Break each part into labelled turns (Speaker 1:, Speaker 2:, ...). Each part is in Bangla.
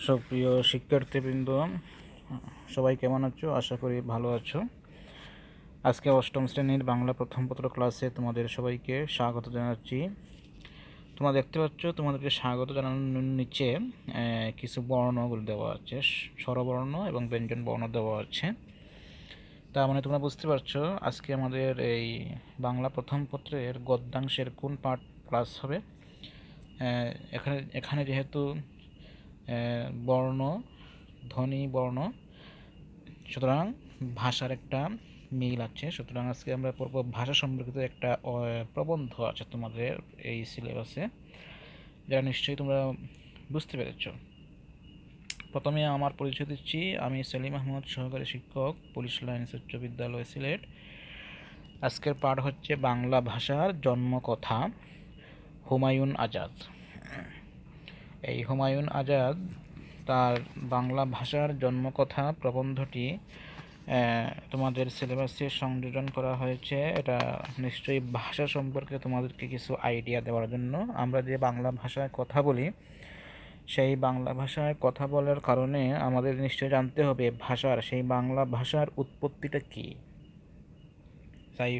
Speaker 1: সুপ্রিয় শিক্ষার্থীবৃন্দ, সবাই কেমন আছো? আশা করি ভালো আছো। আজকে অষ্টম শ্রেণীর বাংলা প্রথম পত্র ক্লাসে তোমাদের সবাইকে স্বাগত জানাচ্ছি। তোমরা দেখতে পাচ্ছ তোমাদেরকে স্বাগত জানানোর নিচে কিছু বর্ণগুলো দেওয়া আছে, স্বরবর্ণ এবং ব্যঞ্জন বর্ণ দেওয়া আছে। তার মানে তোমরা বুঝতে পারছো আজকে আমাদের এই বাংলা প্রথম পত্রের গদ্যাংশের কোন পাঠ ক্লাস হবে। এখানে এখানে যেহেতু বর্ণ, ধ্বনি, বর্ণ, সুতরাং ভাষার একটা মিল আছে। সুতরাং আজকে আমরা পড়ব ভাষা সম্পর্কিত একটা প্রবন্ধ আছে তোমাদের এই সিলেবাসে, যারা নিশ্চয়ই তোমরা বুঝতে পেরেছ। প্রথমে আমার পরিচয় দিচ্ছি, আমি সেলিম আহমদ, সহকারী শিক্ষক, পুলিশ লাইন্স উচ্চ বিদ্যালয়, সিলেট। আজকের পাঠ হচ্ছে বাংলা ভাষার জন্মকথা, হুমায়ুন আজাদ। এই হুমায়ুন আজাদ তার বাংলা ভাষার জন্মকথা প্রবন্ধটি তোমাদের সিলেবাসে সংযোজন করা হয়েছে। এটা নিশ্চয়ই ভাষা সম্পর্কে তোমাদেরকে কিছু আইডিয়া দেওয়ার জন্য। আমরা যে বাংলা ভাষায় কথা বলি, সেই বাংলা ভাষায় কথা বলার কারণে আমাদের নিশ্চয়ই জানতে হবে সেই বাংলা ভাষার উৎপত্তিটা কী। তাই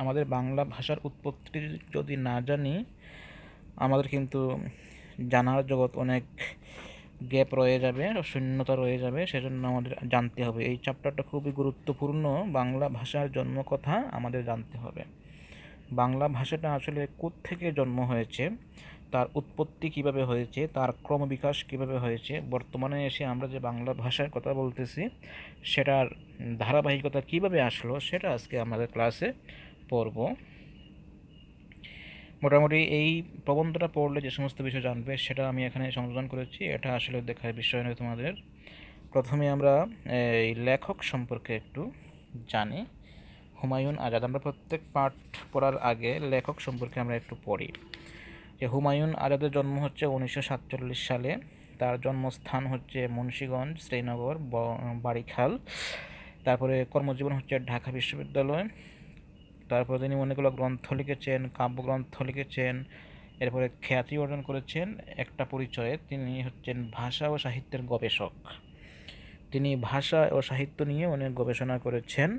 Speaker 1: আমাদের বাংলা ভাষার উৎপত্তি যদি না জানি, আমাদের কিন্তু জানার জগৎ অনেক গ্যাপ রয়ে যাবে, শূন্যতা রয়ে যাবে। সেজন্য আমাদের জানতে হবে, এই চ্যাপ্টারটা খুবই গুরুত্বপূর্ণ। বাংলা ভাষার জন্মকথা আমাদের জানতে হবে। বাংলা ভাষাটা আসলে কোত্থেকে জন্ম হয়েছে, তার উৎপত্তি কিভাবে হয়েছে, তার ক্রমবিকাশ কিভাবে হয়েছে, বর্তমানে এসে আমরা যে বাংলা ভাষার কথা বলতেছি সেটার ধারাবাহিকতা কিভাবে আসলো, সেটা আজকে আমাদের ক্লাসে পড়ব। মোটামুটি এই প্রবন্ধটা পড়লে যে সমস্ত বিষয় জানবে সেটা আমি এখানে সংযোজন করেছি। এটা আসলে দেখার বিষয় নয় তোমাদের। প্রথমে আমরা এই লেখক সম্পর্কে একটু জানি, হুমায়ুন আজাদ। আমরা প্রত্যেক পাঠ পড়ার আগে লেখক সম্পর্কে আমরা একটু পড়ি। যে হুমায়ুন আজাদের জন্ম হচ্ছে 1947 সালে। তার জন্মস্থান হচ্ছে মুন্সিগঞ্জ, শ্রীনগর, বারিখাল। তারপরে কর্মজীবন হচ্ছে ঢাকা বিশ্ববিদ্যালয়। তারপরে তিনি অনেকগুলো গ্রন্থ লিখেছেন, কাব্যগ্রন্থ লিখেছেন। এরপরে খ্যাতি অর্জন করেছেন একটা পরিচয়ে, তিনি হচ্ছেন ভাষা ও সাহিত্যের গবেষক। তিনি ভাষা ও সাহিত্য নিয়ে অনেক গবেষণা করেছেন।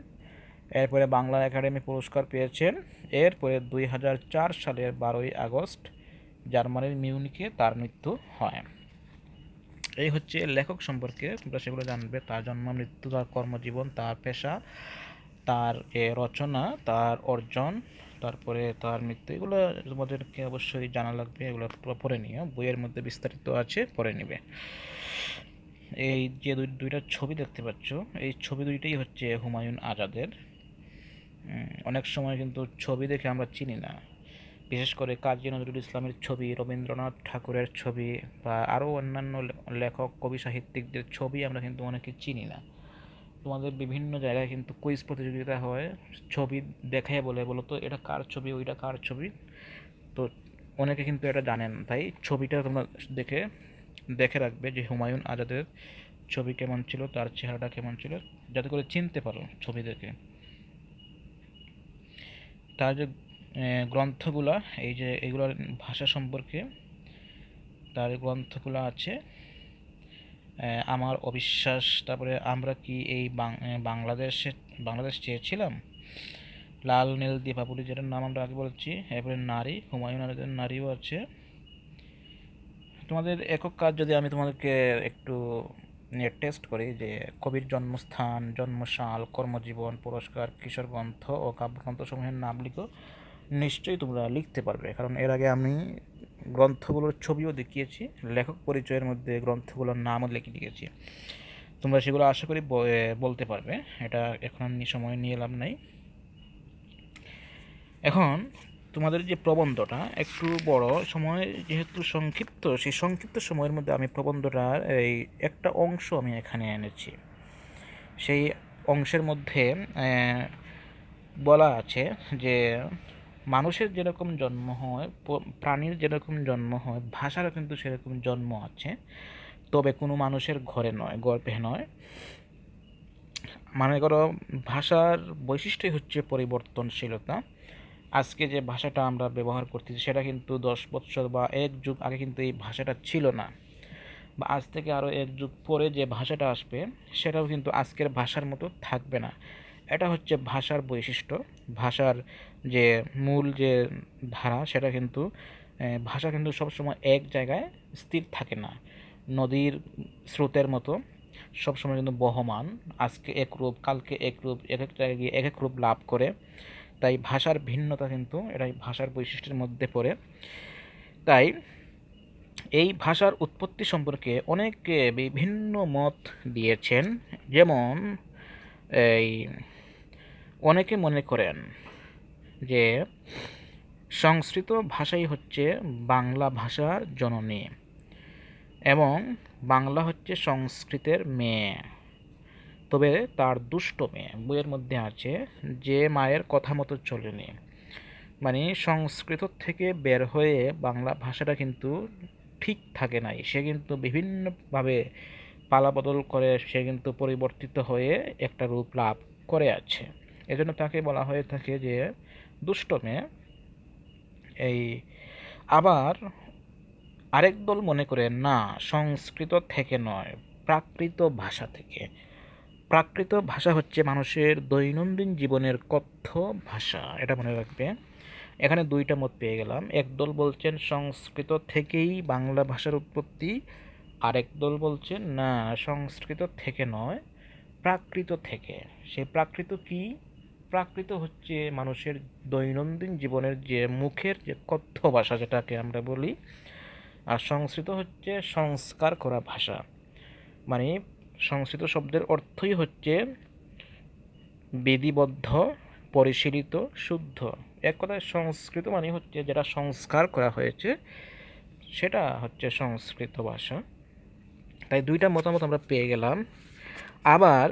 Speaker 1: এরপরে বাংলা একাডেমি পুরস্কার পেয়েছেন। এরপরে 2004 সালের 12ই আগস্ট জার্মানির মিউনিকে তার মৃত্যু হয়। এই হচ্ছে লেখক সম্পর্কে, তোমরা সেগুলো জানবে, তার জন্ম, মৃত্যু, তার কর্মজীবন, তার পেশা, তার রচনা, তার অর্জন, তারপরে তার মৃত্যু। এগুলো তোমাদেরকে অবশ্যই জানা লাগবে, এগুলো পড়ে নিও, বইয়ের মধ্যে বিস্তারিত আছে, পড়ে নিবে। এই যে দুইটা ছবি দেখতে পাচ্ছ, এই ছবি দুইটাই হচ্ছে হুমায়ুন আজাদের। অনেক সময় কিন্তু ছবি দেখে আমরা চিনি না, বিশেষ করে কাজী নজরুল ইসলামের ছবি, রবীন্দ্রনাথ ঠাকুরের ছবি, বা আরও অন্যান্য লেখক, কবি, সাহিত্যিকদের ছবি আমরা কিন্তু অনেকে চিনি না। তোমাদের বিভিন্ন জায়গায় কিন্তু কুইজ প্রতিযোগিতা হয়, ছবি দেখায় বলো তো এটা কার ছবি, ওইটা কার ছবি। তো অনেকে কিন্তু এটা জানেন, তাই ছবিটা তোমরা দেখে দেখে রাখবে যে হুমায়ুন আজাদের ছবি কেমন ছিল, তার চেহারাটা কেমন ছিল, যাতে করে চিনতে পারো ছবি দেখে। তার যে গ্রন্থগুলা, এই যে এগুলোর ভাষা সম্পর্কে তার গ্রন্থগুলো আছে, আমার অবিশ্বাস, তারপরে আমরা কি এই বাংলাদেশ চেয়েছিলাম, লাল নীল দীপাবলি, যেটার নাম আমরা আগে বলেছি। এরপরে নারী, হুমায়ুন আজাদের নারীও আছে। তোমাদের একক কাজ যদি আমি তোমাদেরকে একটু টেস্ট করি, যে কবির জন্মস্থান, জন্মসাল, কর্মজীবন, পুরস্কার, কিশোর গ্রন্থ ও কাব্যগ্রন্থ সমূহের নাম লিখো, নিশ্চয়ই তোমরা লিখতে পারবে, কারণ এর আগে আমি গ্রন্থগুলোর ছবিও দেখিয়েছি, লেখক পরিচয়ের মধ্যে গ্রন্থগুলোর নামও লিখে দিয়েছি। তোমরা সেগুলো আশা করি বলতে পারবে, এটা এখন সময় নিয়ে লাভ নাই। এখন তোমাদের যে প্রবন্ধটা একটু বড় সময় যেহেতু সংক্ষিপ্ত, সেই সংক্ষিপ্ত সময়ের মধ্যে আমি প্রবন্ধটার এই একটা অংশ আমি এখানে এনেছি। সেই অংশের মধ্যে বলা আছে যে মানুষের যেরকম জন্ম হয়, প্রাণীর যেরকম জন্ম হয়, ভাষারও কিন্তু সেরকম জন্ম আছে, তবে কোনো মানুষের ঘরে নয়, গর্ভে নয়। মনে করো ভাষার বৈশিষ্ট্যই হচ্ছে পরিবর্তনশীলতা। আজকে যে ভাষাটা আমরা ব্যবহার করতেছি সেটা কিন্তু 10 বছর বা 1 যুগ আগে কিন্তু এই ভাষাটা ছিল না। বা আজ থেকে আরও এক যুগ পরে যে ভাষাটা আসবে সেটাও কিন্তু আজকের ভাষার মতো থাকবে না। এটা হচ্ছে ভাষার বৈশিষ্ট্য। ভাষার যে মূল যে ধারা সেটা কিন্তু ভাষা কিন্তু সবসময় এক জায়গায় স্থির থাকে না। নদীর স্রোতের মতো সবসময় কিন্তু বহমান, আজকে এক রূপ কালকে এক রূপ, এক এক জায়গায় গিয়ে এক এক রূপ লাভ করে। তাই ভাষার ভিন্নতা কিন্তু এটাই ভাষার বৈশিষ্ট্যের মধ্যে পড়ে। তাই এই ভাষার উৎপত্তি সম্পর্কে অনেকে বিভিন্ন মত দিয়েছেন। যেমন এই অনেকে মনে করেন যে সংস্কৃত ভাষাই হচ্ছে বাংলা ভাষার জননী এবং বাংলা হচ্ছে সংস্কৃতের মেয়ে। তবে তার দুষ্ট মেয়ে বইয়ের মধ্যে আছে যে মায়ের কথা মতো চলেনি। মানে সংস্কৃত থেকে বের হয়ে বাংলা ভাষাটা কিন্তু ঠিক থাকে নাই, সে কিন্তু বিভিন্নভাবে পালাবদল করে, সে কিন্তু পরিবর্তিত হয়ে একটা রূপ লাভ করে আছে। এজন্য তাকে বলা হয়ে থাকে যে দুষ্ট মেয়ে। এই আবার আরেক দল মনে করে না, সংস্কৃত থেকে নয়, প্রাকৃত ভাষা থেকে। প্রাকৃত ভাষা হচ্ছে মানুষের দৈনন্দিন জীবনের কথ্য ভাষা, এটা মনে রাখবে। এখানে দুইটা মত পেয়ে গেলাম। একদল বলছেন সংস্কৃত থেকেই বাংলা ভাষার উৎপত্তি, আরেক দল বলছেন না, সংস্কৃত থেকে নয়, প্রাকৃত থেকে। সে প্রাকৃত কি? প্রাকৃত হচ্ছে মানুষের দৈনন্দিন জীবনের যে মুখের যে কথ্য ভাষা যেটাকে আমরা বলি, আর সংস্কৃত হচ্ছে সংস্কার করা ভাষা। মানে সংস্কৃত শব্দের অর্থই হচ্ছে বিধিবদ্ধ, পরিশীলিত, শুদ্ধ। এক কথায় সংস্কৃত মানে হচ্ছে যেটা সংস্কার করা হয়েছে সেটা হচ্ছে সংস্কৃত ভাষা। তাই দুইটা মতামত আমরা পেয়ে গেলাম। আবার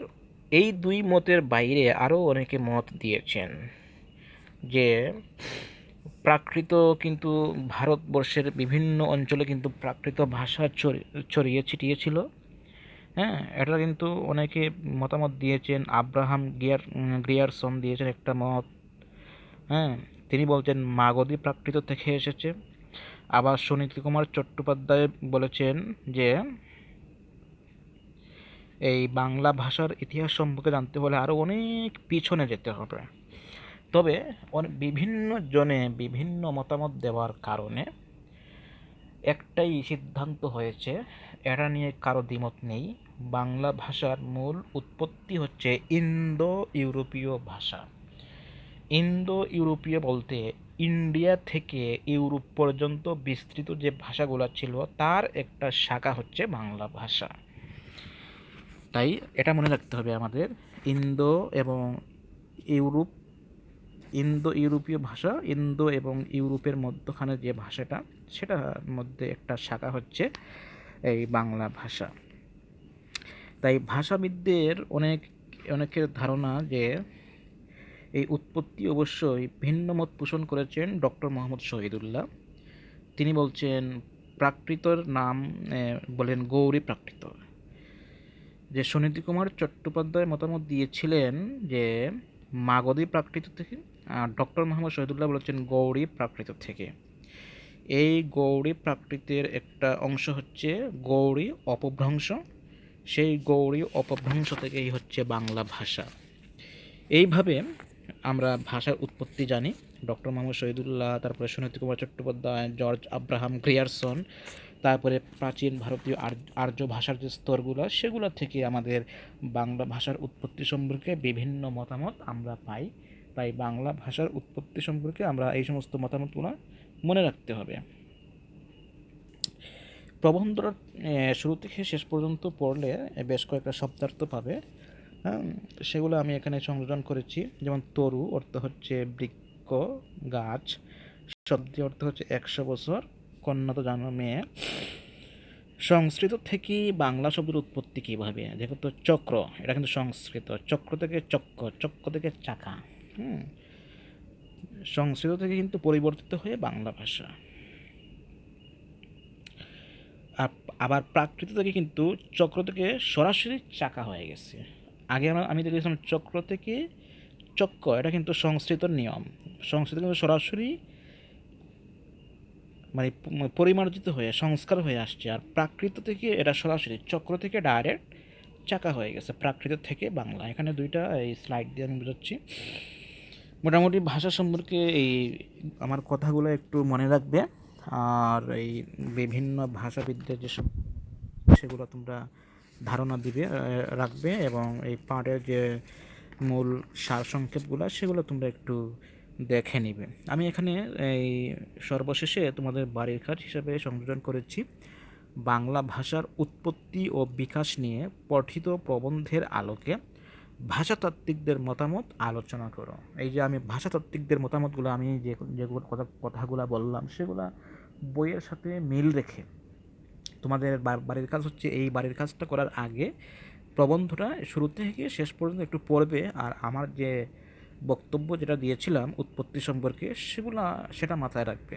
Speaker 1: এই দুই মতের বাইরে আরও অনেকে মত দিয়েছেন যে প্রাকৃত কিন্তু ভারতবর্ষের বিভিন্ন অঞ্চলে কিন্তু প্রাকৃত ভাষা ছড়িয়ে ছিটিয়ে ছিল। হ্যাঁ, এটা কিন্তু অনেকে মতামত দিয়েছেন। আব্রাহাম গ্রিয়ারসন দিয়েছেন একটা মত। হ্যাঁ, তিনি বলছেন মাগধী প্রাকৃত থেকে এসেছে। আবার সুনীতি কুমার চট্টোপাধ্যায় বলেছেন যে এই বাংলা ভাষার ইতিহাস সম্পর্কে জানতে হলে আরও অনেক পিছনে যেতে হবে। তবে বিভিন্ন জনে বিভিন্ন মতামত দেওয়ার কারণে একটাই সিদ্ধান্ত হয়েছে, এটা নিয়ে কারো দ্বিমত নেই, বাংলা ভাষার মূল উৎপত্তি হচ্ছে ইন্দো ইউরোপীয় ভাষা। ইন্দো ইউরোপীয় বলতে ইন্ডিয়া থেকে ইউরোপ পর্যন্ত বিস্তৃত যে ভাষাগুলো ছিল তার একটা শাখা হচ্ছে বাংলা ভাষা। তাই এটা মনে রাখতে হবে আমাদের, ইন্দো এবং ইউরোপ, ইন্দো ইউরোপীয় ভাষা, ইন্দো এবং ইউরোপের মধ্যখানে যে ভাষাটা সেটার মধ্যে একটা শাখা হচ্ছে এই বাংলা ভাষা। তাই ভাষাবিদদের অনেকের ধারণা যে এই উৎপত্তি অবশ্যই ভিন্ন মত পোষণ করেছেন ডক্টর মোহাম্মদ শহীদুল্লাহ। তিনি বলছেন প্রাকৃতর নাম বলেন গৌরী প্রাকৃত। যে সুনীতি কুমার চট্টোপাধ্যায় মতামত দিয়েছিলেন যে মাগধী প্রাকৃত থেকে, আর ডক্টর মোহাম্মদ শহীদুল্লাহ বলেছেন গৌরী প্রাকৃত থেকে। এই গৌরী প্রাকৃতের একটা অংশ হচ্ছে গৌরী অপভ্রংশ, সেই গৌরী অপভ্রংশ থেকেই হচ্ছে বাংলা ভাষা। এইভাবে আমরা ভাষার উৎপত্তি জানি। ডক্টর মোহাম্মদ শহীদুল্লাহ, তারপরে Suniti Kumar Chattopadhyay, George Abraham Grierson, তারপরে প্রাচীন ভারতীয় আর্য ভাষার যে স্তরগুলো সেগুলো থেকে আমাদের বাংলা ভাষার উৎপত্তি সম্পর্কে বিভিন্ন মতামত আমরা পাই। তাই বাংলা ভাষার উৎপত্তি সম্পর্কে আমরা এই সমস্ত মতামতগুলো মনে রাখতে হবে। প্রবন্ধটা শুরু থেকে শেষ পর্যন্ত পড়লে বেশ কয়েকটা শব্দার্থ পাবে। হ্যাঁ, সেগুলো আমি এখানে সংযোজন করেছি। যেমন তরু অর্থ হচ্ছে বৃক্ষ, গাছ। শব্দের অর্থ হচ্ছে 100 বছর, কন্যা তো জানো মেয়ে। সংস্কৃত থেকে বাংলা শব্দের উৎপত্তি কীভাবে? দেখো তো, চক্র, এটা কিন্তু সংস্কৃত। চক্র থেকে চক্র, চক্র থেকে চাকা। সংস্কৃত থেকে কিন্তু পরিবর্তিত হয়ে বাংলা ভাষা। আবার প্রাকৃত থেকে কিন্তু চক্র থেকে সরাসরি চাকা হয়ে গেছে। আগে আমি দেখেছিলাম চক্র থেকে চক্র, এটা কিন্তু সংস্কৃত নিয়ম। সংস্কৃত কিন্তু সরাসরি মানে পরিমার্জিত হয়ে সংস্কার হয়ে আসছে, আর প্রাকৃত থেকে এটা সরাসরি চক্র থেকে ডাইরেক্ট চাকা হয়ে গেছে, প্রাকৃত থেকে বাংলা। এখানে দুইটা এই স্লাইড দিয়ে আমি বোঝাচ্ছি। মোটামুটি ভাষা সম্পর্কে এই আমার কথাগুলো একটু মনে রাখবে, আর এই বিভিন্ন ভাষাবিদদের যেসব সেগুলো তোমরা ধারণা দিবে, রাখবে, এবং এই পাঠের যে মূল সারসংক্ষেপগুলো সেগুলো তোমরা একটু দেখে নিবে। আমি এখানে এই সর্বশেষে তোমাদের বাড়ির কাজ হিসাবে সংযোজন করেছি বাংলা ভাষার উৎপত্তি ও বিকাশ নিয়ে পঠিত প্রবন্ধের আলোকে ভাষাতাত্ত্বিকদের মতামত আলোচনা করো। এই যে আমি ভাষাতাত্ত্বিকদের মতামতগুলো আমি যেগুলো কথাগুলো বললাম সেগুলো বইয়ের সাথে মিল রেখে তোমাদের বাড়ির কাজ হচ্ছে এই বাড়ির কাজটা করার আগে প্রবন্ধটা শুরু থেকে শেষ পর্যন্ত একটু পড়বে, আর আমার যে বক্তব্য যেটা দিয়েছিলাম উৎপত্তি সম্পর্কে সেটা মাথায় রাখবে।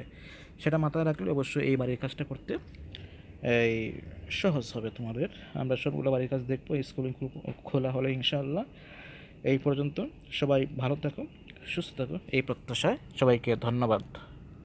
Speaker 1: সেটা মাথায় রাখলে অবশ্যই এই বাড়ির কাজটা করতে এই সহজ হবে তোমাদের। আমরা সবগুলো বাড়ির কাজ দেখবো স্কুল খোলা হলে ইনশাআল্লাহ। এই পর্যন্ত সবাই ভালো থাকো, সুস্থ থাকো, এই প্রত্যাশায় সবাইকে ধন্যবাদ।